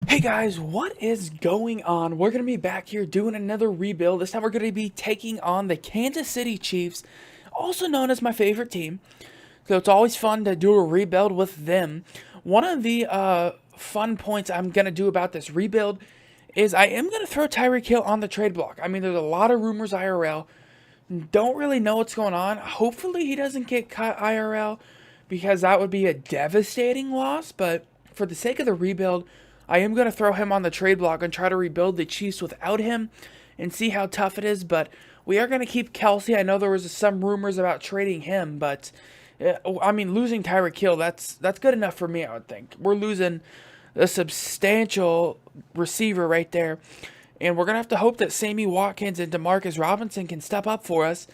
Hey guys, what is going on? We're going to be back here doing another rebuild. This time we're going to be taking on the Kansas City Chiefs, also known as my favorite team. So it's always fun to do a rebuild with them. One of the fun points I'm going to do about this rebuild is I am going to throw Tyreek Hill on the trade block. I mean, there's a lot of rumors IRL. Don't really know what's going on. Hopefully he doesn't get cut IRL because that would be a devastating loss. But for the sake of the rebuild, I am going to throw him on the trade block and try to rebuild the Chiefs without him and see how tough it is. But we are going to keep Kelsey. I know there was some rumors about trading him, but I mean, losing Tyreek Hill, that's good enough for me, I would think. We're losing a substantial receiver right there. And we're going to have to hope that Sammy Watkins and Demarcus Robinson can step up for us.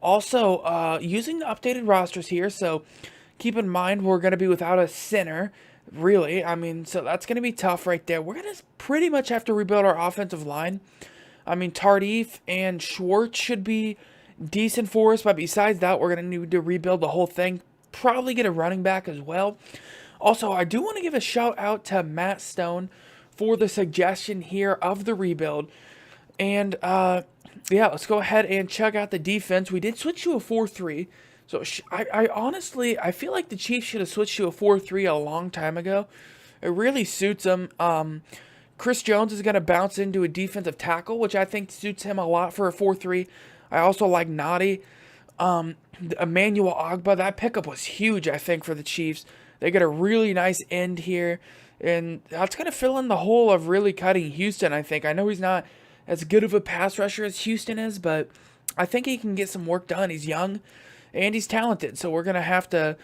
Also, using the updated rosters here, so keep in mind we're going to be without a center, really. I mean, so that's going to be tough right there. We're going to pretty much have to rebuild our offensive line. I mean, Tardif and Schwartz should be decent for us, but besides that, we're going to need to rebuild the whole thing. Probably get a running back as well. Also, I do want to give a shout out to Matt Stone for the suggestion here of the rebuild. And yeah, let's go ahead and check out the defense. We did switch to a 4-3. So I honestly, I feel like the Chiefs should have switched to a 4-3 a long time ago. It really suits them. Chris Jones is going to bounce into a defensive tackle, which I think suits him a lot for a 4-3. I also like Nadi. Emmanuel Ogba, that pickup was huge, I think, for the Chiefs. They get a really nice end here. And that's going to fill in the hole of really cutting Houston, I think. I know he's not as good of a pass rusher as Houston is, but I think he can get some work done. He's young and he's talented, so we're going to have to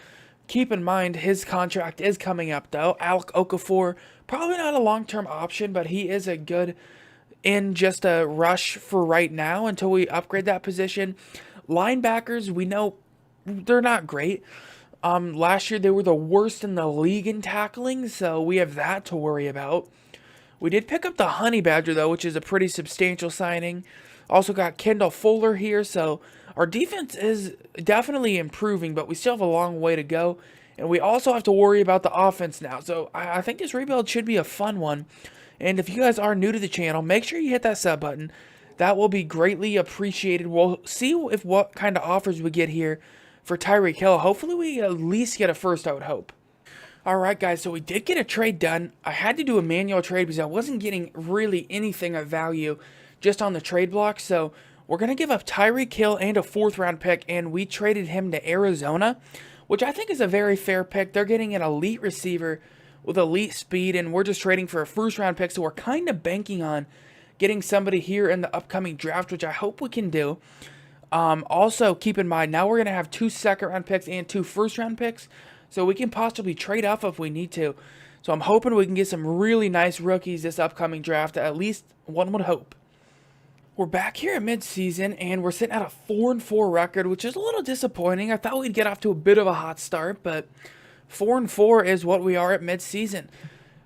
keep in mind his contract is coming up, though. Alec Okafor, probably not a long-term option, but he is a good in just a rush for right now until we upgrade that position. Linebackers, we know they're not great. Last year they were the worst in the league in tackling, so we have that to worry about. We did pick up the Honey Badger, though, which is a pretty substantial signing. Also got Kendall Fuller here, so our defense is definitely improving, but we still have a long way to go. And we also have to worry about the offense now. So I think this rebuild should be a fun one. And if you guys are new to the channel, make sure you hit that sub button. That will be greatly appreciated. We'll see if what kind of offers we get here for Tyreek Hill. Hopefully we at least get a first, I would hope. Alright guys, so we did get a trade done. I had to do a manual trade because I wasn't getting really anything of value just on the trade block. So we're going to give up Tyreek Hill and a 4th round pick, and we traded him to Arizona, which I think is a very fair pick. They're getting an elite receiver with elite speed, and we're just trading for a 1st round pick. So we're kind of banking on getting somebody here in the upcoming draft, which I hope we can do. Also, keep in mind, now we're going to have 2 2nd round picks and 2 1st round picks, so we can possibly trade off if we need to. So I'm hoping we can get some really nice rookies this upcoming draft, at least one would hope. We're back here at midseason, and we're sitting at a 4-4 record, which is a little disappointing. I thought we'd get off to a bit of a hot start, but 4-4 is what we are at midseason.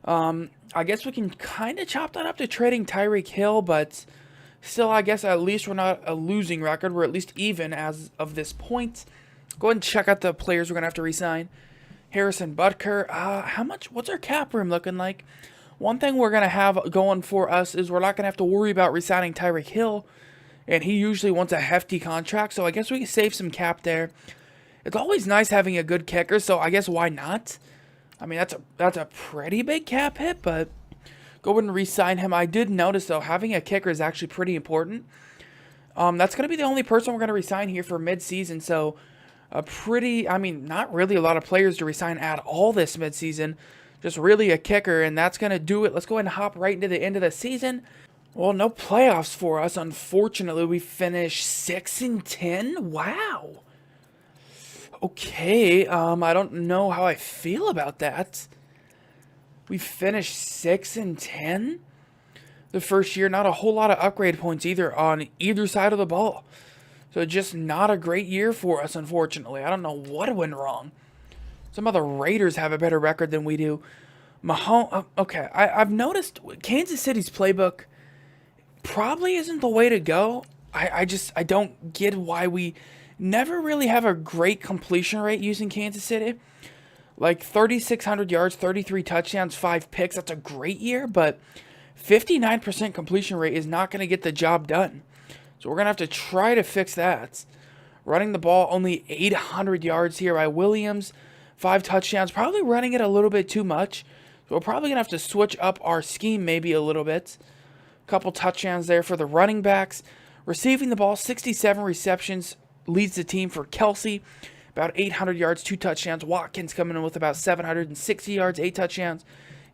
I guess we can kind of chop that up to trading Tyreek Hill, but still, I guess at least we're not a losing record. We're at least even as of this point. Go ahead and check out the players we're going to have to re-sign. Harrison Butker. What's our cap room looking like? One thing we're going to have going for us is we're not going to have to worry about re-signing Tyreek Hill, and he usually wants a hefty contract, so I guess we can save some cap there. It's always nice having a good kicker, so I guess why not? I mean, that's a pretty big cap hit, but go ahead and re-sign him. I did notice, though, having a kicker is actually pretty important. That's going to be the only person we're going to re-sign here for mid-season, so not really a lot of players to re-sign at all this mid-season. Just really a kicker, and that's going to do it. Let's go ahead and hop right into the end of the season. Well, no playoffs for us. Unfortunately, we finished 6-10. Wow. Okay, I don't know how I feel about that. We finished 6-10 the first year. Not a whole lot of upgrade points either on either side of the ball. So just not a great year for us, unfortunately. I don't know what went wrong. Some of the Raiders have a better record than we do. Mahomes, okay, I've noticed Kansas City's playbook probably isn't the way to go. I don't get why we never really have a great completion rate using Kansas City. Like 3,600 yards, 33 touchdowns, 5 picks. That's a great year, but 59% completion rate is not going to get the job done. So we're going to have to try to fix that. Running the ball, only 800 yards here by Williams. 5 touchdowns, probably running it a little bit too much. So we're probably going to have to switch up our scheme maybe a little bit. Couple touchdowns there for the running backs. Receiving the ball, 67 receptions, leads the team for Kelsey. About 800 yards, 2 touchdowns. Watkins coming in with about 760 yards, 8 touchdowns.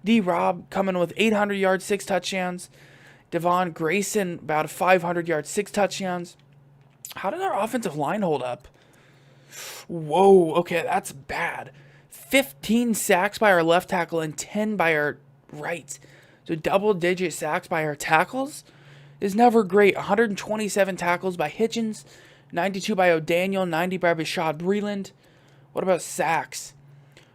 D-Rob coming in with 800 yards, 6 touchdowns. Devon Grayson, about 500 yards, 6 touchdowns. How did our offensive line hold up? Whoa, okay, that's bad. 15 sacks by our left tackle and 10 by our right. So double-digit sacks by our tackles is never great. 127 tackles by Hitchens, 92 by O'Daniel, 90 by Rashad Breeland. What about sacks?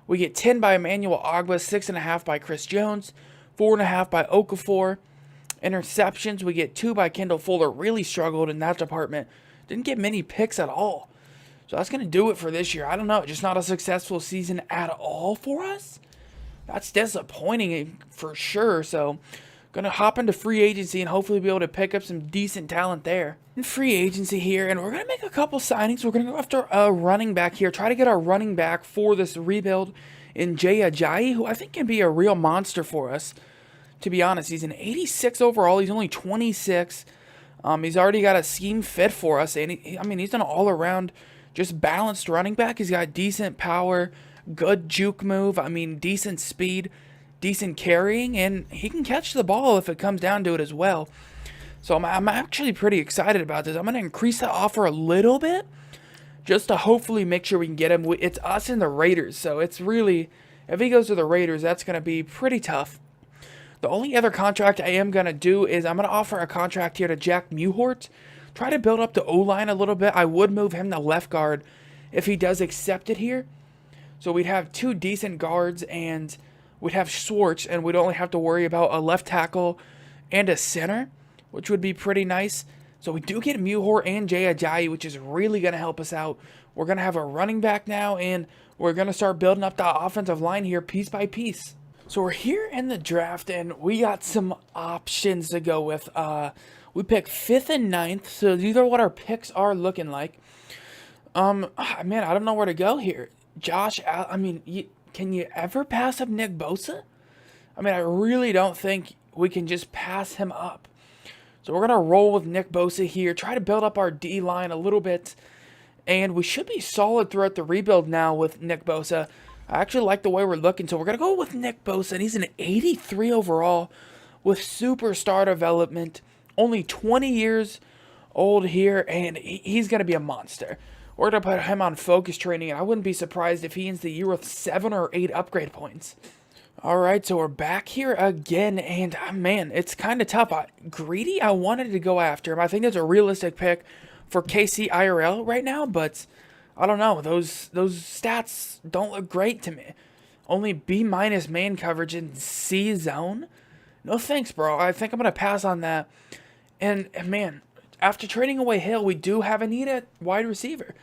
We get 10 by Emmanuel Ogba, 6.5 by Chris Jones, 4.5 by Okafor. Interceptions, we get 2 by Kendall Fuller. Really struggled in that department. Didn't get many picks at all. So that's going to do it for this year. I don't know. Just not a successful season at all for us. That's disappointing for sure. So going to hop into free agency and hopefully be able to pick up some decent talent there. In free agency here, and we're going to make a couple signings. We're going to go after a running back here. Try to get our running back for this rebuild in Jay Ajayi, who I think can be a real monster for us. To be honest, he's an 86 overall. He's only 26. He's already got a scheme fit for us. And he's an all-around just balanced running back. He's got decent power, good juke move. Decent speed, decent carrying, and he can catch the ball if it comes down to it as well. So I'm actually pretty excited about this. I'm going to increase the offer a little bit just to hopefully make sure we can get him. It's us and the Raiders, so it's really, if he goes to the Raiders, that's going to be pretty tough. The only other contract I am going to do is I'm going to offer a contract here to Jack Mewhort. Try to build up the O-line a little bit. I would move him to left guard if he does accept it here. So we'd have 2 decent guards, and we'd have Schwartz, and we'd only have to worry about a left tackle and a center, which would be pretty nice. So we do get Mewhort and Jay Ajayi, which is really going to help us out. We're going to have a running back now, and we're going to start building up the offensive line here piece by piece. So we're here in the draft, and we got some options to go with. We pick 5th and 9th, so these are what our picks are looking like. Man, I don't know where to go here. Josh, can you ever pass up Nick Bosa? I really don't think we can just pass him up. So we're going to roll with Nick Bosa here, try to build up our D-line a little bit, and we should be solid throughout the rebuild now with Nick Bosa. I actually like the way we're looking, so we're going to go with Nick Bosa, and he's an 83 overall with superstar development, only 20 years old here, and he's going to be a monster. We're going to put him on focus training, and I wouldn't be surprised if he ends the year with 7 or 8 upgrade points. All right, so we're back here again, and man, it's kind of tough. Greedy, I wanted to go after him. I think that's a realistic pick for KC IRL right now, but I don't know. Those stats don't look great to me. Only B- man coverage in C zone. No thanks, bro. I think I'm going to pass on that. And man, after trading away Hill, we do have a need at wide receiver.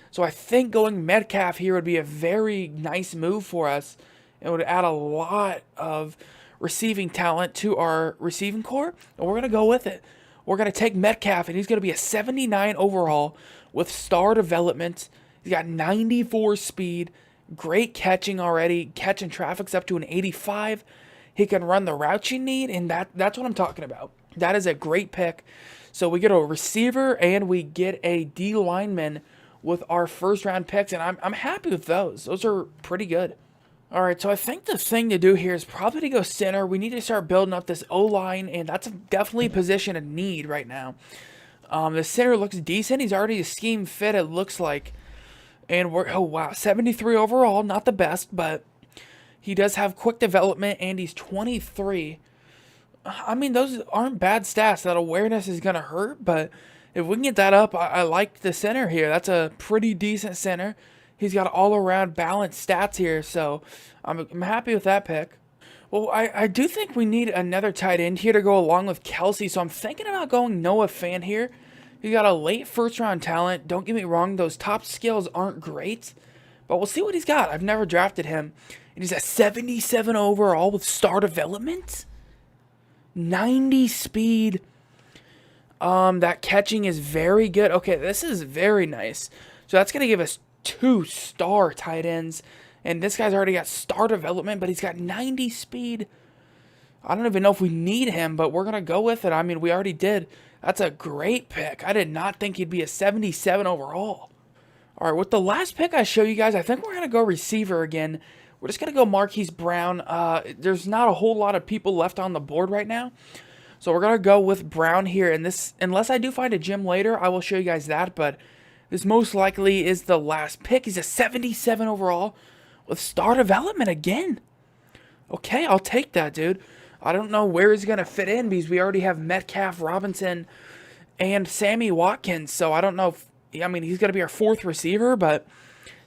So I think going Metcalf here would be a very nice move for us. It would add a lot of receiving talent to our receiving core, and we're going to go with it. We're going to take Metcalf, and he's going to be a 79 overall with star development. He's got 94 speed, great catching already. Catching traffic's up to an 85. He can run the routes you need, and that's what I'm talking about. That is a great pick. So we get a receiver, and we get a D lineman with our first-round picks, and I'm happy with those. Those are pretty good. All right, so I think the thing to do here is probably to go center. We need to start building up this O-line, and that's definitely a position of need right now. The center looks decent. He's already a scheme fit, it looks like. And we're, 73 overall. Not the best, but he does have quick development, and he's 23. Those aren't bad stats. That awareness is going to hurt, but if we can get that up, I like the center here. That's a pretty decent center. He's got all-around balanced stats here, so I'm happy with that pick. Well, I do think we need another tight end here to go along with Kelsey, so I'm thinking about going Noah Fant here. He's got a late first-round talent. Don't get me wrong, those top skills aren't great, But we'll see what he's got. I've never drafted him. And he's a 77 overall with star development. 90 speed. That catching is very good. Okay, this is very nice. So that's going to give us 2-star tight ends. And this guy's already got star development, but he's got 90 speed. I don't even know if we need him, but we're going to go with it. I mean, we already did. That's a great pick. I did not think he'd be a 77 overall. All right, with the last pick I show you guys, I think we're going to go receiver again. We're just going to go Marquise Brown. There's not a whole lot of people left on the board right now. So we're going to go with Brown here. And this, unless I do find a gem later, I will show you guys that. But this most likely is the last pick. He's a 77 overall with star development again. Okay, I'll take that, dude. I don't know where he's going to fit in because we already have Metcalf, Robinson, and Sammy Watkins. So I don't know if, I mean, he's going to be our 4th receiver, but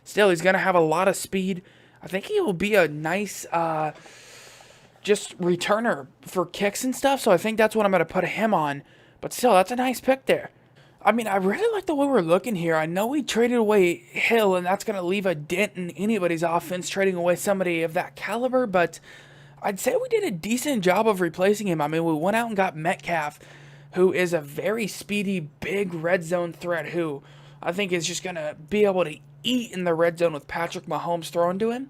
still, he's going to have a lot of speed. I think he will be a nice just returner for kicks and stuff. So I think that's what I'm going to put him on. But still, that's a nice pick there. I mean, I really like the way we're looking here. I know we traded away Hill, and that's going to leave a dent in anybody's offense, trading away somebody of that caliber, but I'd say we did a decent job of replacing him. I mean, we went out and got Metcalf, who is a very speedy, big red zone threat who I think is just going to be able to eat in the red zone with Patrick Mahomes thrown to him.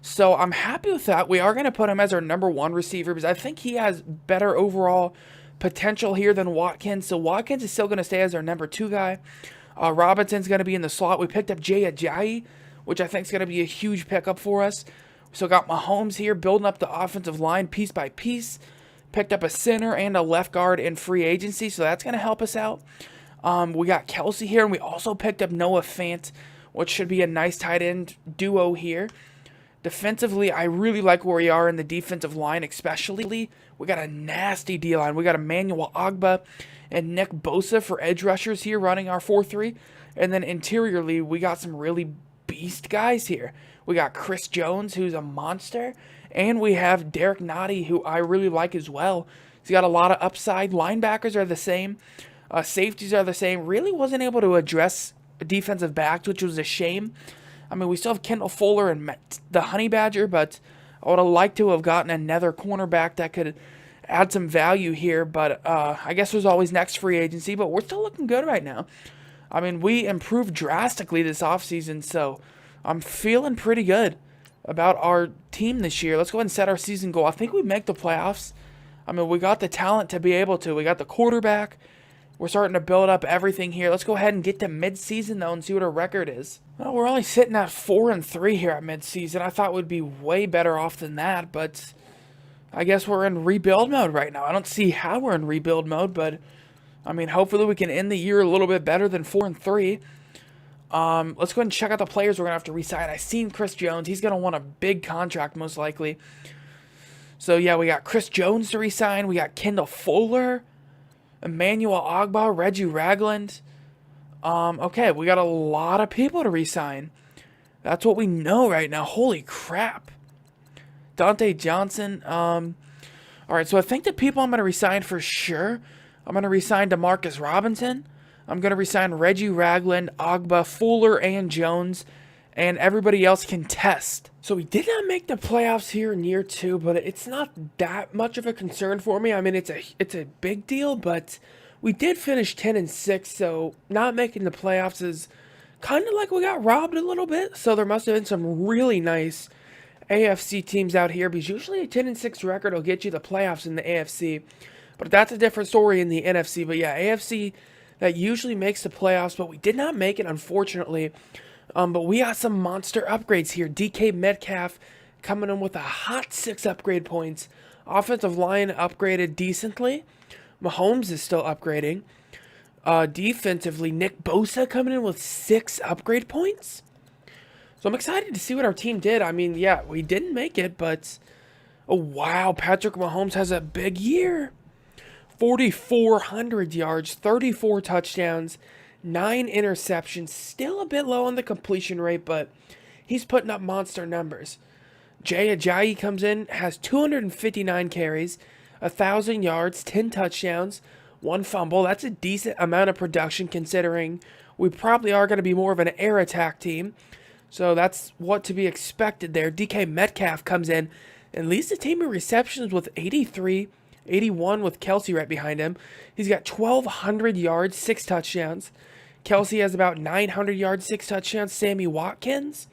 So I'm happy with that. We are going to put him as our number 1 receiver because I think he has better overall potential here than Watkins. So Watkins is still going to stay as our number 2 guy. Robinson's going to be in the slot. We picked up Jay Ajayi, which I think is going to be a huge pickup for us. So got Mahomes here, building up the offensive line piece by piece. Picked up a center and a left guard in free agency, so that's going to help us out. We got Kelsey here, and we also picked up Noah Fant, which should be a nice tight end duo here. Defensively, I really like where we are in the defensive line, especially. We got a nasty D-line. We got Emmanuel Ogbah and Nick Bosa for edge rushers here running our 4-3. And then interiorly, we got some really beast guys here. We got Chris Jones, who's a monster, and we have Derek Nottie, who I really like as well. He's got a lot of upside. Linebackers are the same. Safeties are the same. Really wasn't able to address defensive backs, which was a shame. I mean, we still have Kendall Fuller and the Honey Badger, but I would have liked to have gotten another cornerback that could add some value here. But I guess there's always next free agency, but we're still looking good right now. I mean, we improved drastically this offseason, so I'm feeling pretty good about our team this year. Let's go ahead and set our season goal. I think we make the playoffs. I mean, we got the talent to be able to. We got the quarterback. We're starting to build up everything here. Let's go ahead and get to midseason, though, and see what our record is. Well, we're only sitting at 4-3 here at midseason. I thought we'd be way better off than that, but I guess we're in rebuild mode right now. I don't see how we're in rebuild mode, but I mean, hopefully we can end the year a little bit better than 4-3. Let's go ahead and check out the players we're going to have to re-sign. I've seen Chris Jones. He's going to want a big contract, most likely. So, yeah, we got Chris Jones to re-sign. We got Kendall Fuller, Emmanuel Ogbah, Reggie Ragland. Okay, we got a lot of people to re-sign. That's what we know right now. Holy crap. Dante Johnson. All right, so I think the people I'm going to re-sign for sure, I'm going to re-sign DeMarcus Robinson. I'm going to re-sign Reggie Ragland, Ogbah, Fuller, and Jones, and everybody else can test. So we did not make the playoffs here in year 2, but it's not that much of a concern for me. I mean, it's a big deal, but we did finish 10-6, so not making the playoffs is kind of like we got robbed a little bit. So there must have been some really nice AFC teams out here, because usually a 10-6 record will get you the playoffs in the AFC. But that's a different story in the NFC. But yeah, AFC, that usually makes the playoffs, but we did not make it, unfortunately. But we got some monster upgrades here. DK Metcalf coming in with a hot 6 upgrade points. Offensive line upgraded decently. Mahomes is still upgrading. Defensively, Nick Bosa coming in with 6 upgrade points. So I'm excited to see what our team did. I mean, yeah, we didn't make it, but oh wow, Patrick Mahomes has a big year. 4,400 yards, 34 touchdowns, 9 interceptions. Still a bit low on the completion rate, but he's putting up monster numbers. Jay Ajayi comes in, has 259 carries, 1,000 yards, 10 touchdowns, 1 fumble. That's a decent amount of production considering we probably are going to be more of an air attack team. So that's what to be expected there. DK Metcalf comes in and leads the team in receptions with 83, 81 with Kelsey right behind him. He's got 1,200 yards, 6 touchdowns. Kelsey has about 900 yards, 6 touchdowns. Sammy Watkins,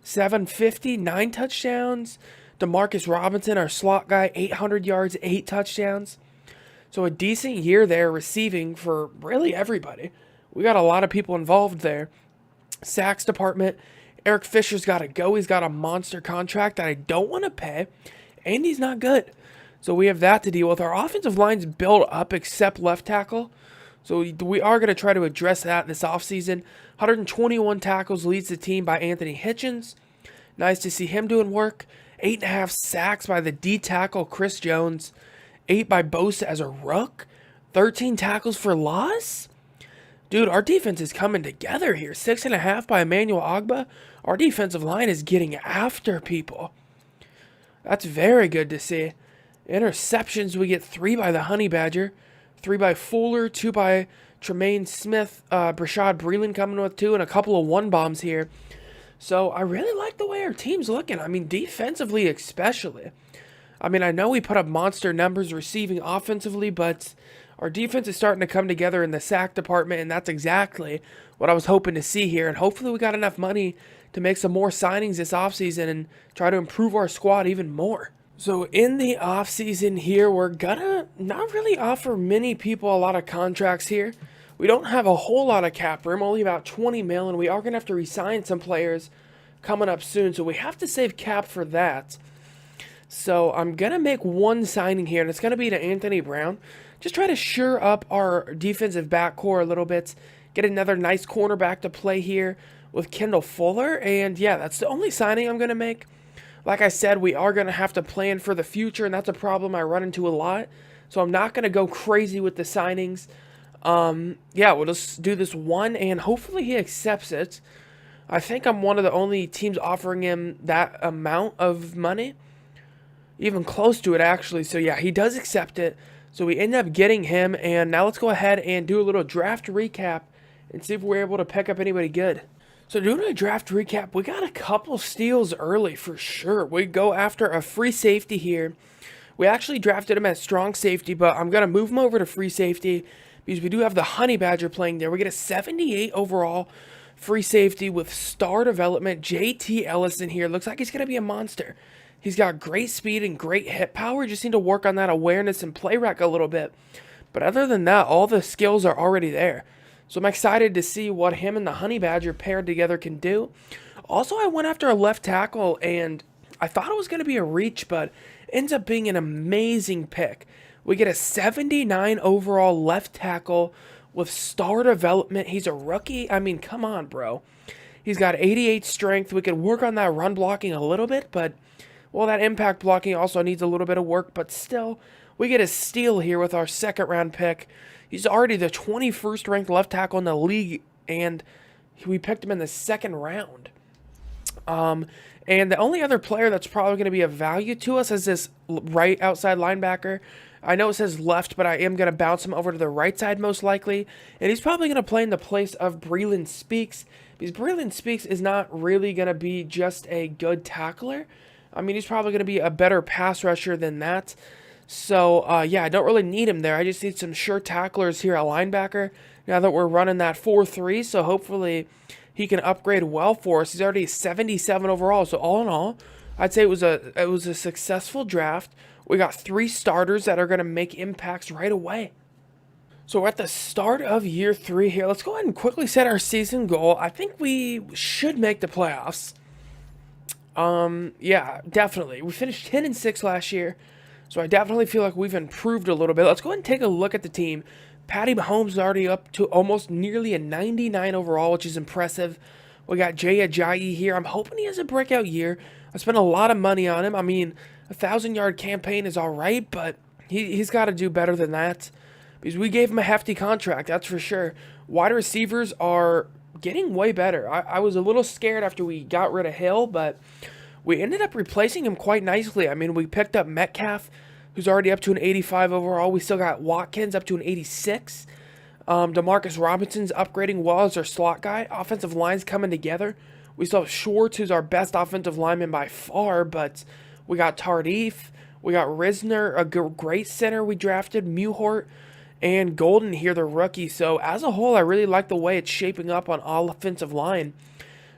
750, 9 touchdowns. Demarcus Robinson, our slot guy, 800 yards, 8 touchdowns. So a decent year there receiving for really everybody. We got a lot of people involved there. Sacks department, Eric Fisher's got to go. He's got a monster contract that I don't want to pay, and he's not good. So we have that to deal with. Our offensive line's built up except left tackle. So we are going to try to address that this offseason. 121 tackles leads the team by Anthony Hitchens. Nice to see him doing work. 8.5 sacks by the D tackle Chris Jones. 8 by Bosa as a rook. 13 tackles for loss. Dude, our defense is coming together here. 6.5 by Emmanuel Ogbah. Our defensive line is getting after people. That's very good to see. Interceptions, we get 3 by the Honey Badger. 3 by Fuller, 2 by Tremaine Smith. Brashad Breeland coming with 2, and a couple of 1-bombs here. So I really like the way our team's looking. I mean, defensively especially. I mean, I know we put up monster numbers receiving offensively, but our defense is starting to come together in the sack department, and that's exactly what I was hoping to see here. And hopefully we got enough money to make some more signings this offseason and try to improve our squad even more. So in the offseason here, we're gonna not really offer many people a lot of contracts here. We don't have a whole lot of cap room, only about 20 mil, and we are gonna have to re-sign some players coming up soon. So we have to save cap for that. So I'm gonna make one signing here, and it's gonna be to Anthony Brown. Just try to shore up our defensive backcourt a little bit. Get another nice cornerback to play here with Kendall Fuller. And yeah, that's the only signing I'm going to make. Like I said, we are going to have to plan for the future, and that's a problem I run into a lot. So I'm not going to go crazy with the signings. Yeah, we'll just do this one, and hopefully he accepts it. I think I'm one of the only teams offering him that amount of money. Even close to it, actually. So yeah, he does accept it. So we end up getting him, and now let's go ahead and do a little draft recap and see if we're able to pick up anybody good. So doing a draft recap, we got a couple steals early for sure. We go after a free safety here. We actually drafted him as strong safety, but I'm going to move him over to free safety because we do have the Honey Badger playing there. We get a 78 overall free safety with star development. JT Ellison here. Looks like he's going to be a monster. He's got great speed and great hit power. Just need to work on that awareness and play rec a little bit. But other than that, all the skills are already there. So I'm excited to see what him and the Honey Badger paired together can do. Also, I went after a left tackle, and I thought it was going to be a reach, but ends up being an amazing pick. We get a 79 overall left tackle with star development. He's a rookie. I mean, come on, bro. He's got 88 strength. We could work on that run blocking a little bit, but well, that impact blocking also needs a little bit of work, but still, we get a steal here with our second-round pick. He's already the 21st ranked left tackle in the league, and we picked him in the second round. And the only other player that's probably going to be of value to us is this right outside linebacker. I know it says left, but I am going to bounce him over to the right side most likely, and he's probably going to play in the place of Breeland Speaks, because Breeland Speaks is not really going to be just a good tackler. I mean, he's probably going to be a better pass rusher than that. So, yeah, I don't really need him there. I just need some sure tacklers here at linebacker now that we're running that 4-3. So, hopefully, he can upgrade well for us. He's already 77 overall. So, all in all, I'd say it was a successful draft. We got 3 starters that are going to make impacts right away. So, we're at the start of year 3 here. Let's go ahead and quickly set our season goal. I think we should make the playoffs. Yeah, definitely. We finished 10-6 last year, so I definitely feel like we've improved a little bit. Let's go ahead and take a look at the team. Patty Mahomes is already up to almost nearly a 99 overall, which is impressive. We got Jay Ajayi here. I'm hoping he has a breakout year. I spent a lot of money on him. I mean, a 1,000-yard campaign is all right, but he's got to do better than that because we gave him a hefty contract, that's for sure. Wide receivers are getting way better. I was a little scared after we got rid of Hill, but we ended up replacing him quite nicely. I mean, we picked up Metcalf, who's already up to an 85 overall. We still got Watkins up to an 86. Demarcus Robinson's upgrading well as our slot guy. Offensive line's coming together. We still have Schwartz, who's our best offensive lineman by far, but we got Tardif, we got Risner, a great center we drafted, Muhort, and Golden here, the rookie. So as a whole, I really like the way it's shaping up on all offensive line.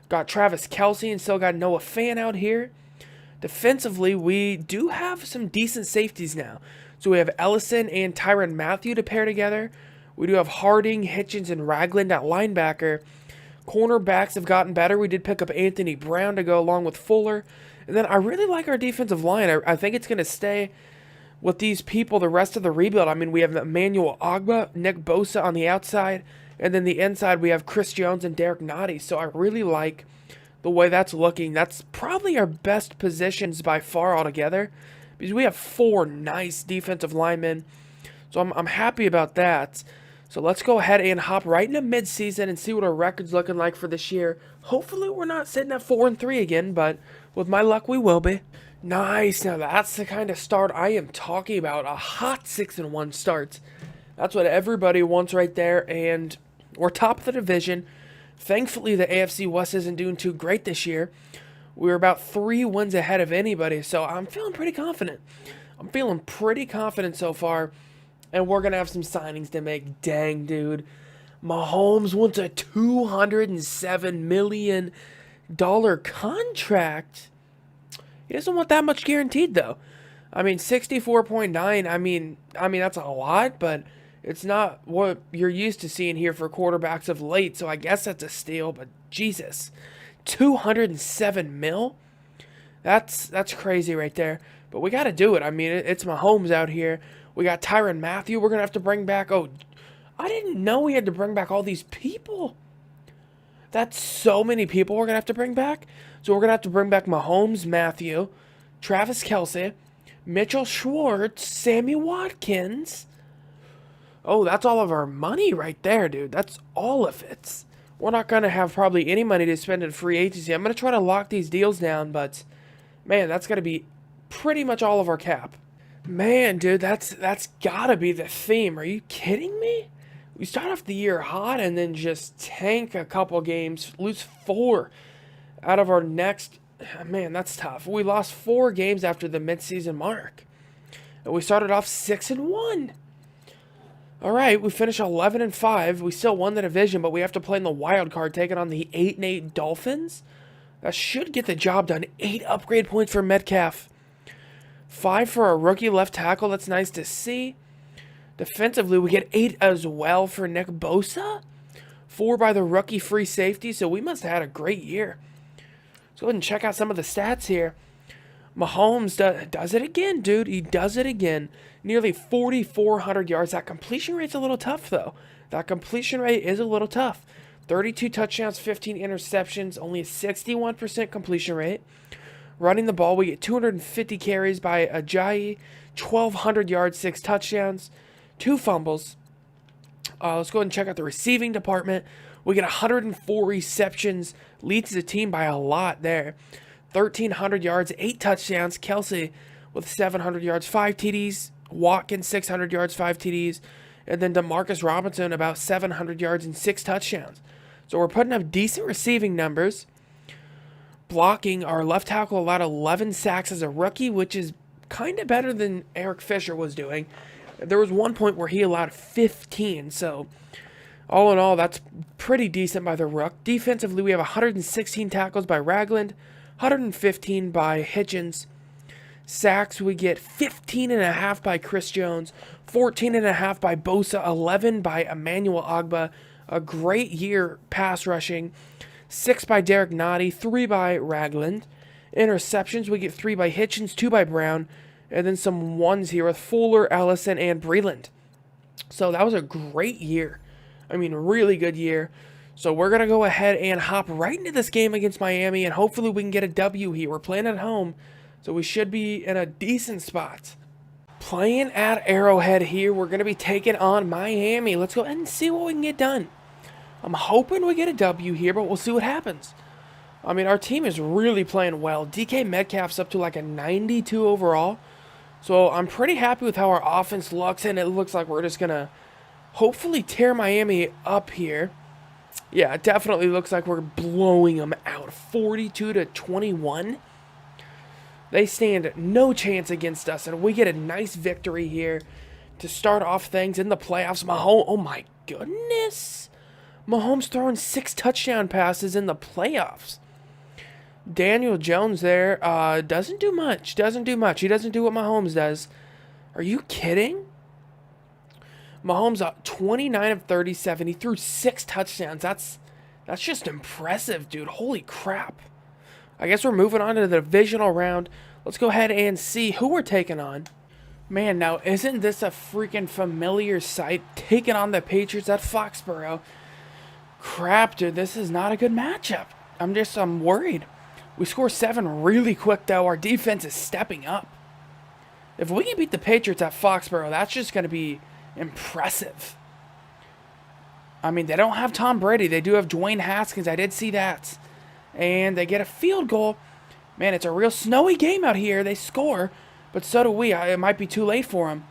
Got Travis Kelce and still got Noah Fant out here. Defensively, we do have some decent safeties now. So we have Ellison and Tyrann Mathieu to pair together. We do have Harding, Hitchens, and Ragland at linebacker. Cornerbacks have gotten better. We did pick up Anthony Brown to go along with Fuller. And then I really like our defensive line. I think it's going to stay with these people the rest of the rebuild. I mean, we have Emmanuel Ogbah, Nick Bosa on the outside. And then the inside, we have Chris Jones and Derek Nottie. So I really like the way that's looking. That's probably our best positions by far altogether, because we have 4 nice defensive linemen. So I'm happy about that. So let's go ahead and hop right into midseason and see what our record's looking like for this year. Hopefully we're not sitting at 4-3 again, but with my luck we will be. Nice. Now that's the kind of start I am talking about. A hot 6-1 start. That's what everybody wants right there, and we're top of the division. Thankfully, the AFC West isn't doing too great this year. We're about 3 wins ahead of anybody, so I'm feeling pretty confident. I'm feeling pretty confident so far, and we're going to have some signings to make. Dang, dude. Mahomes wants a $207 million contract. He doesn't want that much guaranteed, though. I mean, 64.9, I mean that's a lot, but it's not what you're used to seeing here for quarterbacks of late, so I guess that's a steal, but Jesus. 207 mil? That's crazy right there. But we got to do it. I mean, it's Mahomes out here. We got Tyrann Mathieu we're going to have to bring back. Oh, I didn't know we had to bring back all these people. That's so many people we're going to have to bring back. So we're going to have to bring back Mahomes, Mathieu, Travis Kelce, Mitchell Schwartz, Sammy Watkins. Oh, that's all of our money right there, dude. That's all of it. We're not going to have probably any money to spend in free agency. I'm going to try to lock these deals down, but, man, that's going to be pretty much all of our cap. Man, dude, that's got to be the theme. Are you kidding me? We start off the year hot and then just tank a couple games, lose 4 out of our next. Man, that's tough. We lost 4 games after the midseason mark. And we started off 6-1. All right, we finished 11-5. We still won the division, but we have to play in the wild card, taking on the 8-8 Dolphins. That should get the job done. 8 upgrade points for Metcalf. 5 for our rookie left tackle. That's nice to see. Defensively, we get 8 as well for Nick Bosa. 4 by the rookie free safety, so we must have had a great year. Let's go ahead and check out some of the stats here. Mahomes does it again, dude. He does it again. Nearly 4,400 yards. That completion rate's a little tough, though. That completion rate is a little tough. 32 touchdowns, 15 interceptions, only a 61% completion rate. Running the ball, we get 250 carries by Ajayi, 1,200 yards, 6 touchdowns, 2 fumbles. Let's go ahead and check out the receiving department. We get 104 receptions, leads the team by a lot there. 1,300 yards, 8 touchdowns. Kelce with 700 yards, 5 TDs. Watkins, 600 yards, 5 TDs. And then DeMarcus Robinson, about 700 yards and 6 touchdowns. So we're putting up decent receiving numbers. Blocking, our left tackle allowed 11 sacks as a rookie, which is kind of better than Eric Fisher was doing. There was one point where he allowed 15. So all in all, that's pretty decent by the Rook. Defensively, we have 116 tackles by Ragland, 115 by Hitchens. Sacks, we get 15.5 by Chris Jones, 14.5 by Bosa, 11 by Emmanuel Ogbah. A great year pass rushing. 6 by Derek Nottie, 3 by Ragland. Interceptions, we get 3 by Hitchens, 2 by Brown, and then some ones here with Fuller, Ellison, and Breland. So that was a great year. I mean, really good year. So we're going to go ahead and hop right into this game against Miami, and hopefully we can get a W here. We're playing at home, so we should be in a decent spot. Playing at Arrowhead here, we're going to be taking on Miami. Let's go ahead and see what we can get done. I'm hoping we get a W here, but we'll see what happens. I mean, our team is really playing well. DK Metcalf's up to like a 92 overall. So I'm pretty happy with how our offense looks, and it looks like we're just going to hopefully tear Miami up here. Yeah, it definitely looks like we're blowing them out. 42-21. They stand no chance against us, and we get a nice victory here to start off things in the playoffs. Mahomes, oh my goodness. Mahomes throwing 6 touchdown passes in the playoffs. Daniel Jones there doesn't do much. Doesn't do much. He doesn't do what Mahomes does. Are you kidding? Mahomes 29 of 37. He threw 6 touchdowns. That's just impressive, dude. Holy crap. I guess we're moving on to the divisional round. Let's go ahead and see who we're taking on. Man, now isn't this a freaking familiar sight? Taking on the Patriots at Foxborough. Crap, dude. This is not a good matchup. I'm worried. We score 7 really quick, though. Our defense is stepping up. If we can beat the Patriots at Foxborough, that's just going to be impressive. I mean, they don't have Tom Brady. They do have Dwayne Haskins. I did see that. And they get a field goal. Man, it's a real snowy game out here. They score, but so do we. It might be too late for them.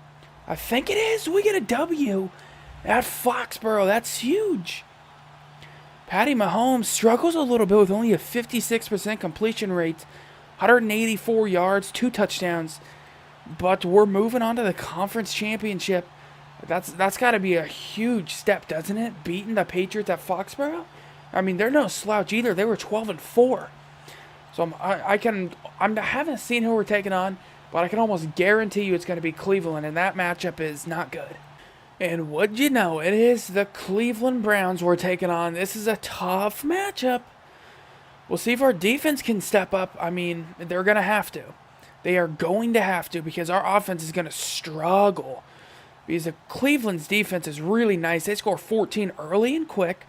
I think it is. We get a W at Foxborough. That's huge. Patty Mahomes struggles a little bit with only a 56% completion rate, 184 yards, 2 touchdowns. But we're moving on to the conference championship. That's got to be a huge step, doesn't it? Beating the Patriots at Foxborough. I mean, they're no slouch either. They were 12-4. So I haven't seen who we're taking on, but I can almost guarantee you it's going to be Cleveland, and that matchup is not good. And what'd you know? It is the Cleveland Browns we're taking on. This is a tough matchup. We'll see if our defense can step up. I mean, they're going to have to. They are going to have to because our offense is going to struggle. Because the Cleveland's defense is really nice. They score 14 early and quick.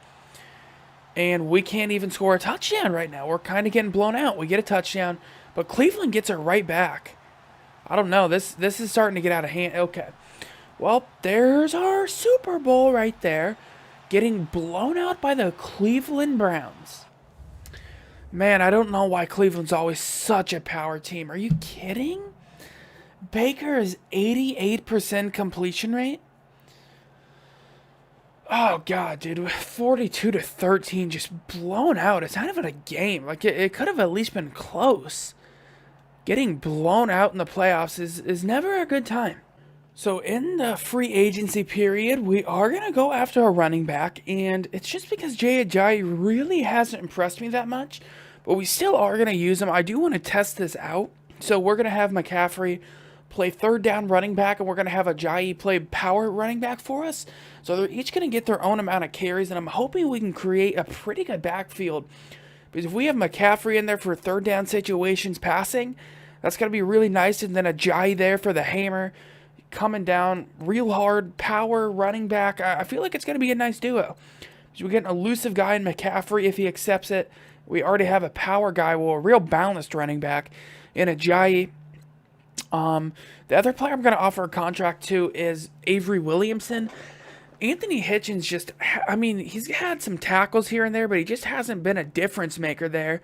And we can't even score a touchdown right now. We're kind of getting blown out. We get a touchdown, but Cleveland gets it right back. I don't know. This is starting to get out of hand. Okay. Well, there's our Super Bowl right there. Getting blown out by the Cleveland Browns. Man, I don't know why Cleveland's always such a power team. Are you kidding? Baker is 88% completion rate. Oh, God, dude. 42-13, just blown out. It's not even a game. Like, it could have at least been close. Getting blown out in the playoffs is never a good time. So, in the free agency period, we are going to go after a running back. And it's just because Jay Ajayi really hasn't impressed me that much. But we still are going to use him. I do want to test this out. So, we're going to have McCaffrey play third down running back, and we're going to have Ajayi play power running back for us. So they're each going to get their own amount of carries, and I'm hoping we can create a pretty good backfield. Because if we have McCaffrey in there for third down situations passing, that's going to be really nice. And then Ajayi there for the hammer, coming down real hard, power running back. I feel like it's going to be a nice duo. So we get an elusive guy in McCaffrey if he accepts it. We already have a power guy, well, a real balanced running back in Ajayi. The other player I'm going to offer a contract to is Avery Williamson. Anthony Hitchens he's had some tackles here and there, but he just hasn't been a difference maker there.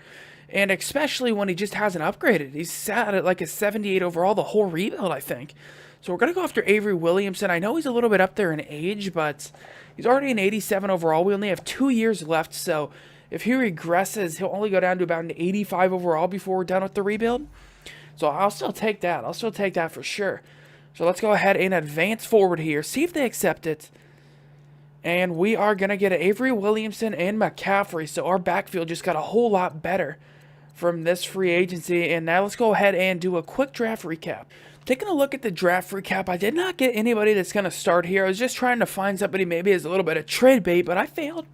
And especially when he just hasn't upgraded. He's sat at like a 78 overall the whole rebuild, I think. So we're going to go after Avery Williamson. I know he's a little bit up there in age, but he's already an 87 overall. We only have 2 years left, so if he regresses, he'll only go down to about an 85 overall before we're done with the rebuild. So I'll still take that. I'll still take that for sure. So let's go ahead and advance forward here. See if they accept it. And we are going to get Avery Williamson and McCaffrey. So our backfield just got a whole lot better from this free agency. And now let's go ahead and do a quick draft recap. Taking a look at the draft recap, I did not get anybody that's going to start here. I was just trying to find somebody maybe as a little bit of trade bait, but I failed.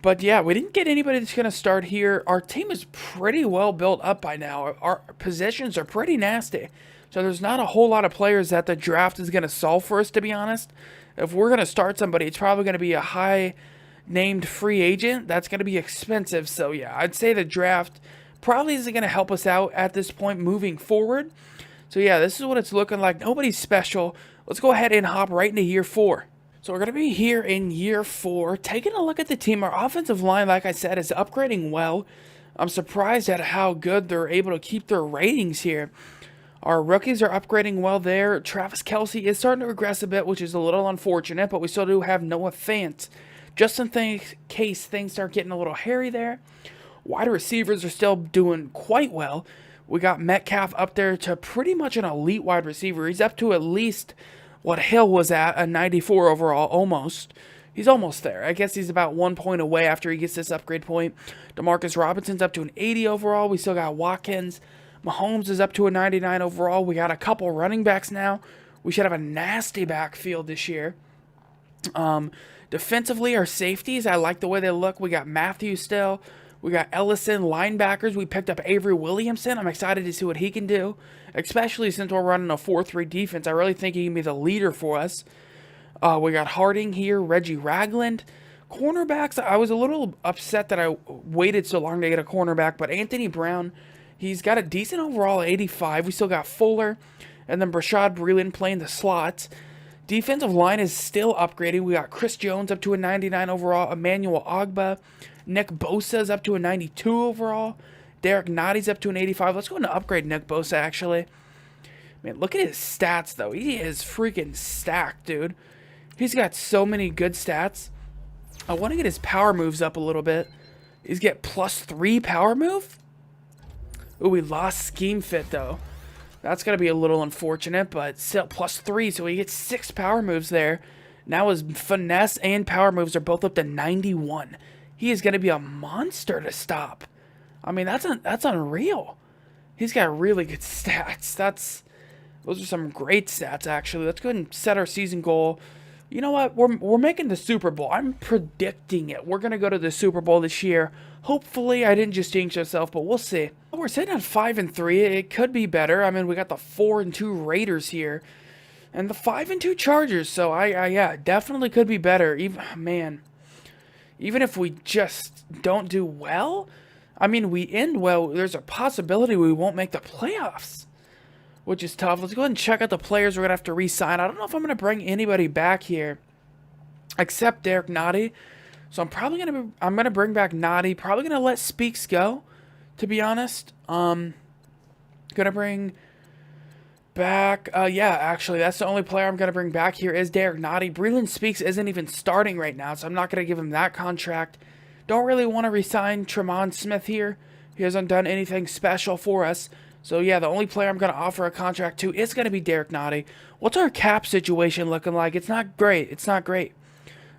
But yeah, we didn't get anybody that's going to start here. Our team is pretty well built up by now. Our positions are pretty nasty. So there's not a whole lot of players that the draft is going to solve for us, to be honest. If we're going to start somebody, it's probably going to be a high-named free agent. That's going to be expensive. So yeah, I'd say the draft probably isn't going to help us out at this point moving forward. So yeah, this is what it's looking like. Nobody's special. Let's go ahead and hop right into year 4. So we're going to be here in year 4, taking a look at the team. Our offensive line, like I said, is upgrading well. I'm surprised at how good they're able to keep their ratings here. Our rookies are upgrading well there. Travis Kelce is starting to regress a bit, which is a little unfortunate, but we still do have Noah Fant. Just in case things start getting a little hairy there. Wide receivers are still doing quite well. We got Metcalf up there to pretty much an elite wide receiver. He's up to at least what Hill was at, a 94 overall, almost. He's almost there. I guess he's about 1 point away after he gets this upgrade point. Demarcus Robinson's up to an 80 overall. We still got Watkins. Mahomes is up to a 99 overall. We got a couple running backs now. We should have a nasty backfield this year. Defensively, our safeties, I like the way they look. We got Matthew still. We got Ellison, linebackers. We picked up Avery Williamson. I'm excited to see what he can do, especially since we're running a 4-3 defense. I really think he can be the leader for us. We got Harding here, Reggie Ragland. Cornerbacks, I was a little upset that I waited so long to get a cornerback, but Anthony Brown, he's got a decent overall 85. We still got Fuller, and then Brashad Breeland playing the slot. Defensive line is still upgrading. We got Chris Jones up to a 99 overall, Emmanuel Ogbah. Nick Bosa's up to a 92 overall. Derek Notty's up to an 85. Let's go and upgrade Nick Bosa, actually. Man, look at his stats, though. He is freaking stacked, dude. He's got so many good stats. I want to get his power moves up a little bit. He's got +3 power move. Ooh, we lost scheme fit, though. That's going to be a little unfortunate, but still +3, so he gets 6 power moves there. Now his finesse and power moves are both up to 91. He is going to be a monster to stop. I mean, that's unreal. He's got really good stats. Those are some great stats, actually. Let's go ahead and set our season goal. You know what? We're making the Super Bowl. I'm predicting it. We're going to go to the Super Bowl this year. Hopefully, I didn't just jinx myself, but we'll see. We're sitting at 5-3. It could be better. I mean, we got the 4-2 Raiders here, and the 5-2 Chargers. So yeah, definitely could be better. Even if we just don't do well, I mean, we end well, there's a possibility we won't make the playoffs, which is tough. Let's go ahead and check out the players we're going to have to re-sign. I don't know if I'm going to bring anybody back here except Derek Notty. So I'm going to bring back Notty. Probably going to let Speaks go, to be honest. Going to bring back, yeah, actually, that's the only player I'm going to bring back here is Derek Notty. Breeland Speaks isn't even starting right now, so I'm not going to give him that contract. Don't really want to re-sign Tremont Smith here. He hasn't done anything special for us. So, yeah, the only player I'm going to offer a contract to is going to be Derek Notty. What's our cap situation looking like? It's not great. It's not great.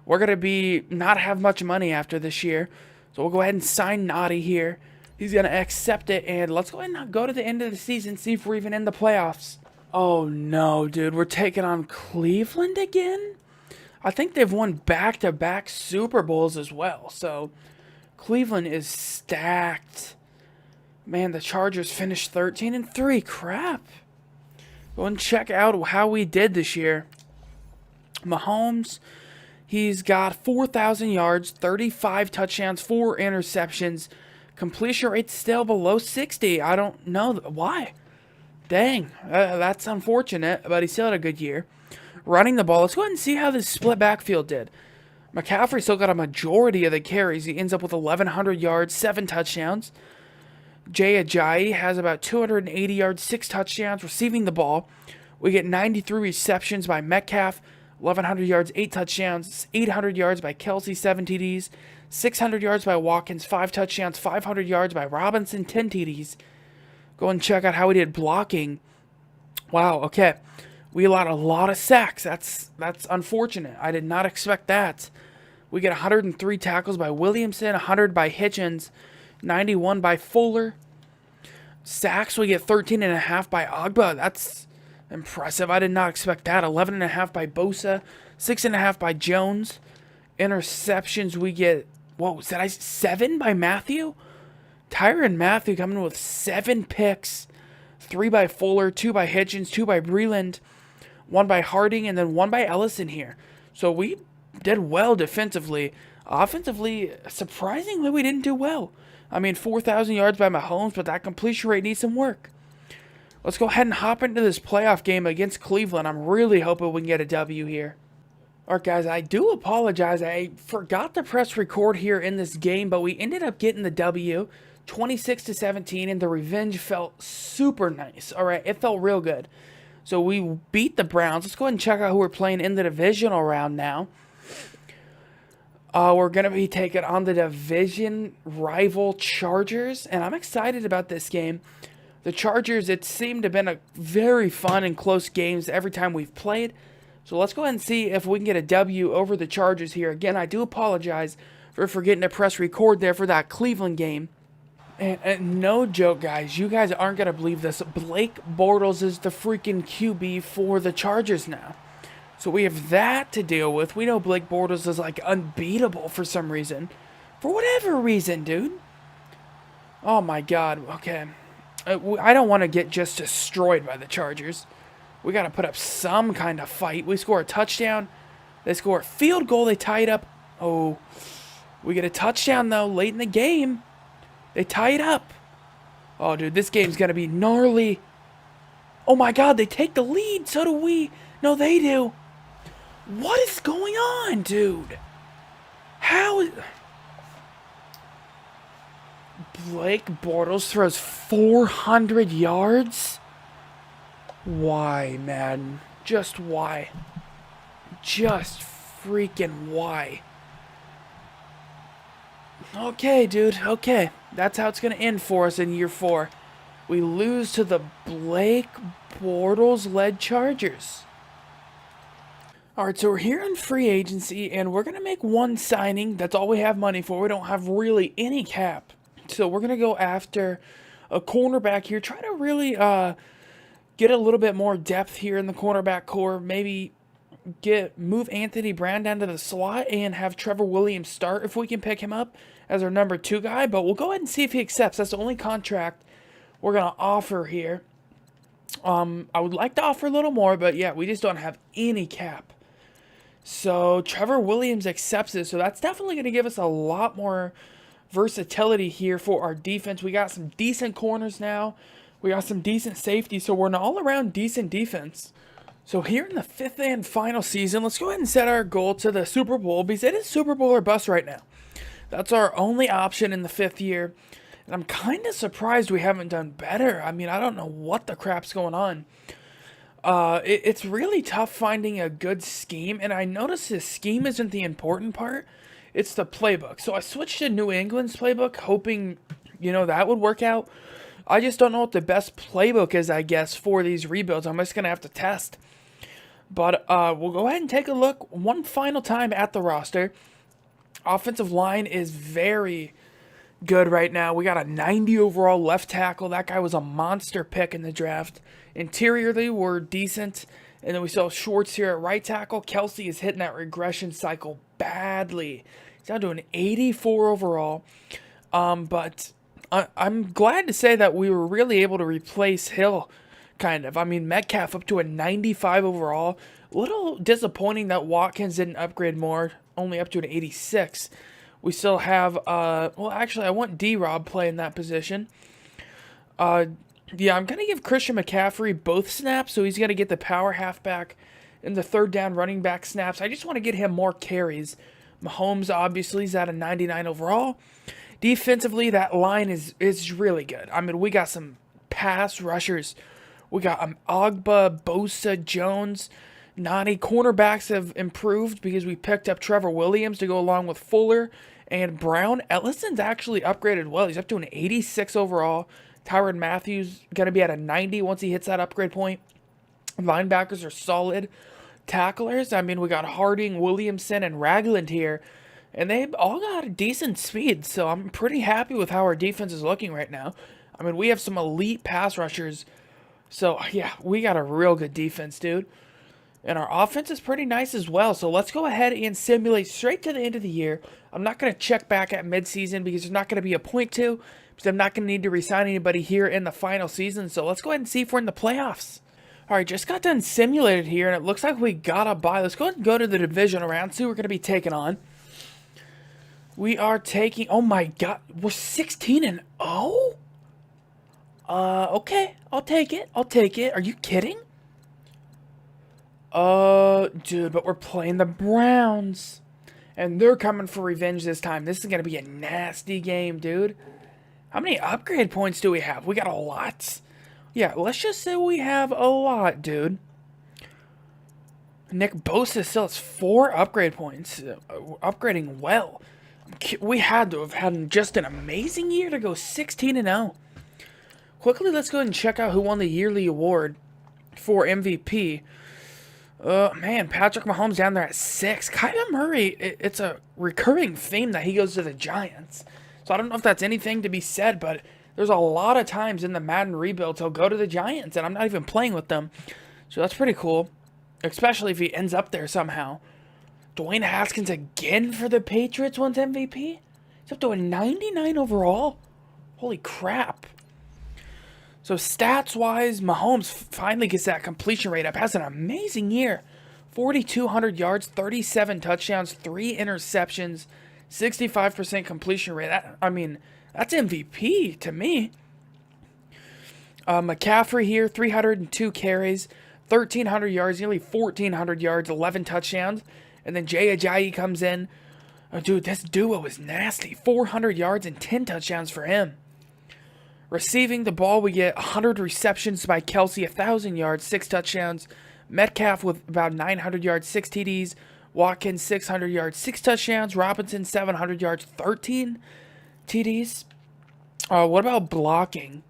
We're going to not have much money after this year. So we'll go ahead and sign Notty here. He's going to accept it. And let's go ahead and go to the end of the season, see if we're even in the playoffs. Oh, no, dude. We're taking on Cleveland again? I think they've won back-to-back Super Bowls as well. So Cleveland is stacked. Man, the Chargers finished 13-3. Crap. Go and check out how we did this year. Mahomes, he's got 4,000 yards, 35 touchdowns, 4 interceptions. Completion rate still below 60. I don't know why. Dang, that's unfortunate, but he still had a good year. Running the ball, let's go ahead and see how this split backfield did. McCaffrey still got a majority of the carries. He ends up with 1,100 yards, 7 touchdowns. Jay Ajayi has about 280 yards, 6 touchdowns, receiving the ball. We get 93 receptions by Metcalf, 1,100 yards, 8 touchdowns, 800 yards by Kelce, 7 TDs, 600 yards by Watkins, 5 touchdowns, 500 yards by Robinson, 10 TDs. Go and check out how we did blocking. Wow, okay. We allowed a lot of sacks. That's unfortunate. I did not expect that. We get 103 tackles by Williamson, 100 by Hitchens, 91 by Fuller. Sacks, we get 13.5 by Ogbah. That's impressive. I did not expect that. 11.5 by Bosa, 6.5 by Jones. Interceptions, we get, 7 by Matthew? Tyrann Mathieu coming with 7 picks. 3 by Fuller, 2 by Hitchens, 2 by Breeland, 1 by Harding, and then 1 by Ellison here. So we did well defensively. Offensively, surprisingly, we didn't do well. I mean, 4,000 yards by Mahomes, but that completion rate needs some work. Let's go ahead and hop into this playoff game against Cleveland. I'm really hoping we can get a W here. Alright, guys, I do apologize. I forgot to press record here in this game, but we ended up getting the W. 26-17, and the revenge felt super nice. All right, it felt real good. So we beat the Browns. Let's go ahead and check out who we're playing in the divisional round now. We're going to be taking on the division rival Chargers, and I'm excited about this game. The Chargers, it seemed to have been a very fun and close games every time we've played. So let's go ahead and see if we can get a W over the Chargers here. Again, I do apologize for forgetting to press record there for that Cleveland game. And no joke, guys. You guys aren't going to believe this. Blake Bortles is the freaking QB for the Chargers now. So we have that to deal with. We know Blake Bortles is like unbeatable for some reason. For whatever reason, dude. Oh my God. Okay. I don't want to get just destroyed by the Chargers. We got to put up some kind of fight. We score a touchdown. They score a field goal. They tie it up. Oh. We get a touchdown, though, late in the game. They tie it up. Oh, dude, this game's going to be gnarly. Oh my God, they take the lead. So do we. No, they do. What is going on, dude? How is... Blake Bortles throws 400 yards? Why, man? Just why? Just freaking why? Okay, dude. Okay. That's how it's going to end for us in year 4. We lose to the Blake Bortles-led Chargers. Alright, so we're here in free agency, and we're going to make one signing. That's all we have money for. We don't have really any cap. So we're going to go after a cornerback here. Try to really get a little bit more depth here in the cornerback core. Maybe move Anthony Brown down to the slot and have Trevor Williams start if we can pick him up as our number 2 guy. But we'll go ahead and see if he accepts. That's the only contract we're going to offer here. I would like to offer a little more, but yeah, we just don't have any cap. So Trevor Williams accepts it. So that's definitely going to give us a lot more versatility here for our defense. We got some decent corners now. We got some decent safety. So we're an all-around decent defense. So here in the 5th and final season, let's go ahead and set our goal to the Super Bowl, because it is Super Bowl or bust right now. That's our only option in the 5th year. And I'm kind of surprised we haven't done better. I mean, I don't know what the crap's going on. It's really tough finding a good scheme, and I noticed the scheme isn't the important part. It's the playbook. So I switched to New England's playbook, hoping, that would work out. I just don't know what the best playbook is, I guess, for these rebuilds. I'm just going to have to test. But we'll go ahead and take a look one final time at the roster. Offensive line is very good right now. We got a 90 overall left tackle. That guy was a monster pick in the draft. Interiorly, we're decent. And then we saw Schwartz here at right tackle. Kelsey is hitting that regression cycle badly. He's down to an 84 overall. But I'm glad to say that we were really able to replace Hill, kind of. I mean, Metcalf up to a 95 overall. A little disappointing that Watkins didn't upgrade more, only up to an 86. We still have, well, actually, I want D-Rob playing that position. Yeah, I'm going to give Christian McCaffrey both snaps, so he's going to get the power halfback and the third down running back snaps. I just want to get him more carries. Mahomes, obviously, is at a 99 overall. Defensively, that line is really good. I mean, we got some pass rushers. We got Ogba, Bosa, Jones, Nani. Cornerbacks have improved because we picked up Trevor Williams to go along with Fuller and Brown. Ellison's actually upgraded well. He's up to an 86 overall. Tyrann Mathieu going to be at a 90 once he hits that upgrade point. Linebackers are solid. Tacklers, I mean, we got Harding, Williamson, and Ragland here. And they've all got decent speed, so I'm pretty happy with how our defense is looking right now. I mean, we have some elite pass rushers. So, yeah, we got a real good defense, dude. And our offense is pretty nice as well. So let's go ahead and simulate straight to the end of the year. I'm not going to check back at midseason because there's not going to be a point to. Because I'm not going to need to re-sign anybody here in the final season. So let's go ahead and see if we're in the playoffs. All right, just got done simulated here, and it looks like we got a bye. Let's go ahead and go to the division round, see who we're going to be taking on. We are taking, oh my God, we're 16-0? Okay, I'll take it. Are you kidding? Dude, but we're playing the Browns. And they're coming for revenge this time. This is going to be a nasty game, dude. How many upgrade points do we have? We got a lot. Yeah, let's just say we have a lot, dude. Nick Bosa still has 4 upgrade points. Upgrading well. We had to have had just an amazing year to go 16-0. Quickly, let's go ahead and check out who won the yearly award for MVP. Man, Patrick Mahomes down there at 6. Kyler Murray, it's a recurring theme that he goes to the Giants. So I don't know if that's anything to be said, but there's a lot of times in the Madden rebuilds he'll go to the Giants, and I'm not even playing with them. So that's pretty cool, especially if he ends up there somehow. Dwayne Haskins again for the Patriots wins MVP? He's up to a 99 overall? Holy crap. So stats-wise, Mahomes finally gets that completion rate up. Has an amazing year. 4,200 yards, 37 touchdowns, 3 interceptions, 65% completion rate. That's MVP to me. McCaffrey here, 302 carries, 1,300 yards, nearly 1,400 yards, 11 touchdowns. And then Jay Ajayi comes in. Oh, dude, this duo is nasty. 400 yards and 10 touchdowns for him. Receiving the ball, we get 100 receptions by Kelsey, 1,000 yards, 6 touchdowns. Metcalf with about 900 yards, 6 TDs. Watkins, 600 yards, 6 touchdowns. Robinson, 700 yards, 13 TDs. What about blocking?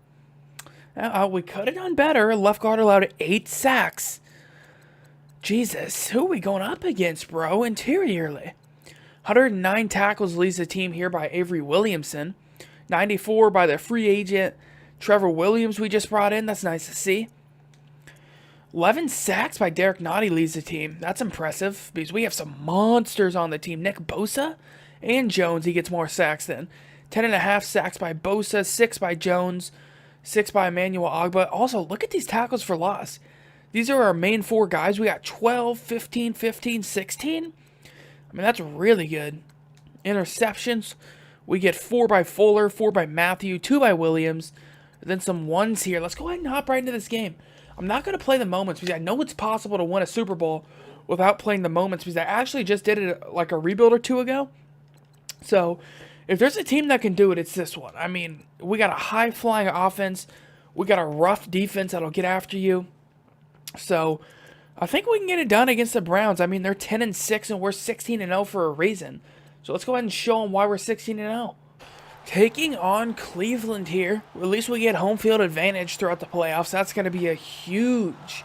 We could have done better. Left guard allowed 8 sacks. Jesus, who are we going up against, bro, interiorly? 109 tackles leads the team here by Avery Williamson. 94 by the free agent Trevor Williams we just brought in. That's nice to see. 11 sacks by Derek Nottie leads the team. That's impressive because we have some monsters on the team. Nick Bosa and Jones, he gets more sacks than. 10.5 sacks by Bosa, 6 by Jones, 6 by Emmanuel Ogbah. Also, look at these tackles for loss. These are our main 4 guys. We got 12, 15, 15, 16. That's really good. Interceptions. We get 4 by Fuller, 4 by Matthew, 2 by Williams, and then some ones here. Let's go ahead and hop right into this game. I'm not going to play the moments because I know it's possible to win a Super Bowl without playing the moments because I actually just did it like a rebuild or 2 ago. So if there's a team that can do it, it's this one. We got a high-flying offense. We got a rough defense that'll get after you. So I think we can get it done against the Browns. They're 10-6 and we're 16-0 for a reason. So let's go ahead and show them why we're 16-0. Taking on Cleveland here. At least we get home field advantage throughout the playoffs. That's going to be a huge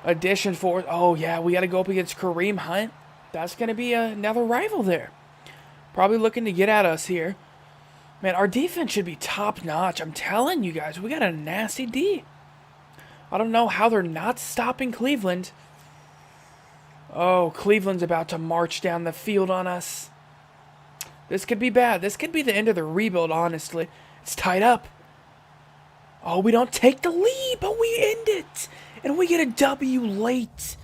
addition for us. Oh, yeah, we got to go up against Kareem Hunt. That's going to be another rival there. Probably looking to get at us here. Man, our defense should be top-notch. I'm telling you guys, we got a nasty D. I don't know how they're not stopping Cleveland. Oh, Cleveland's about to march down the field on us. This could be bad. This could be the end of the rebuild, honestly. It's tied up. Oh, we don't take the lead, but we end it. And we get a W late.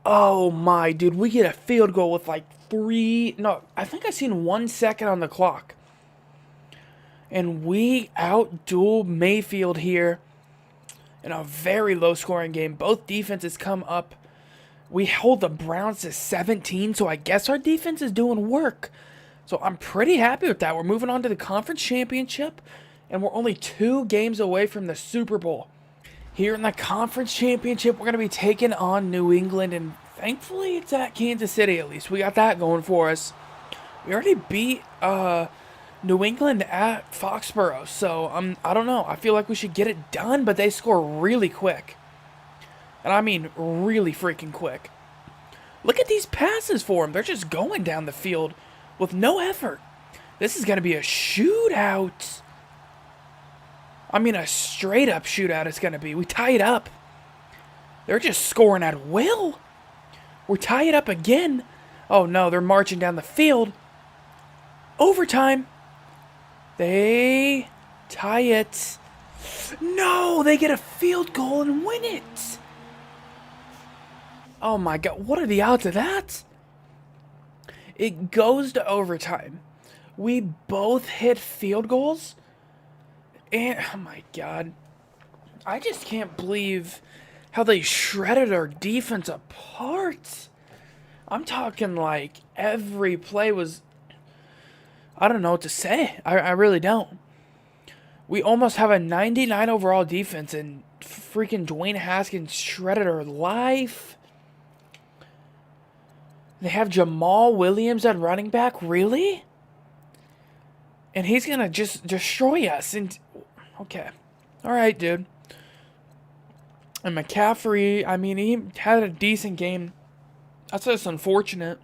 Oh, my, dude. We get a field goal with like 3... No, I think I seen 1 second on the clock. And we outduel Mayfield here in a very low-scoring game. Both defenses come up. We hold the Browns to 17, so I guess our defense is doing work. So I'm pretty happy with that. We're moving on to the conference championship, and we're only 2 games away from the Super Bowl. Here in the conference championship, we're going to be taking on New England, and thankfully it's at Kansas City at least. We got that going for us. We already beat New England at Foxborough, so I don't know. I feel like we should get it done, but they score really quick. And really freaking quick. Look at these passes for them. They're just going down the field with no effort. This is going to be a shootout. A straight-up shootout it's going to be. We tie it up. They're just scoring at will. We're tying it up again. Oh, no, they're marching down the field. Overtime. They tie it. No, they get a field goal and win it. Oh my God, what are the odds of that? It goes to overtime. We both hit field goals. And, oh my God. I just can't believe how they shredded our defense apart. I'm talking like every play was... I don't know what to say. I really don't. We almost have a 99 overall defense, and freaking Dwayne Haskins shredded our life. They have Jamal Williams at running back? Really? And he's going to just destroy us. And okay. All right, dude. And McCaffrey, I mean, he had a decent game. That's just unfortunate.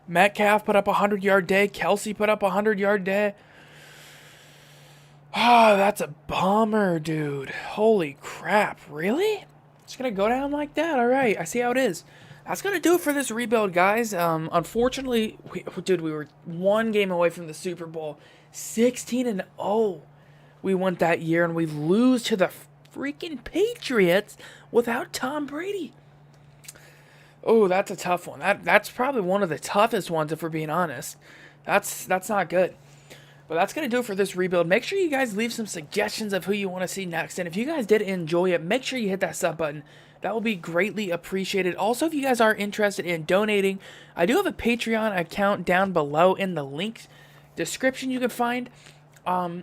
Metcalf put up a 100-yard day. Kelsey put up a 100-yard day. Oh, that's a bummer, dude. Holy crap. Really? It's going to go down like that? All right. I see how it is. That's going to do it for this rebuild, guys. Unfortunately, we were one game away from the Super Bowl. 16-0 we went that year, and we lose to the freaking Patriots without Tom Brady. Oh, that's a tough one. That's probably one of the toughest ones, if we're being honest. That's not good. But that's going to do it for this rebuild. Make sure you guys leave some suggestions of who you want to see next. And if you guys did enjoy it, make sure you hit that sub button. That will be greatly appreciated. Also, if you guys are interested in donating, I do have a Patreon account down below in the link description you can find. I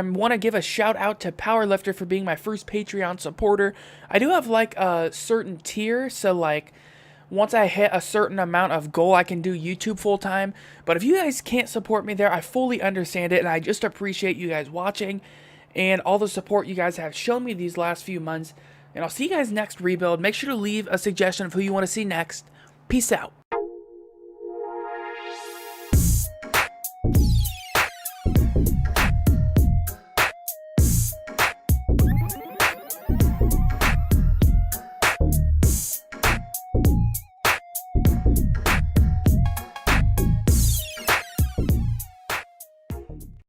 want to give a shout out to Powerlifter for being my first Patreon supporter. I do have like a certain tier, so like once I hit a certain amount of goal, I can do YouTube full time. But if you guys can't support me there, I fully understand it, and I just appreciate you guys watching and all the support you guys have shown me these last few months. And I'll see you guys next rebuild. Make sure to leave a suggestion of who you want to see next. Peace out.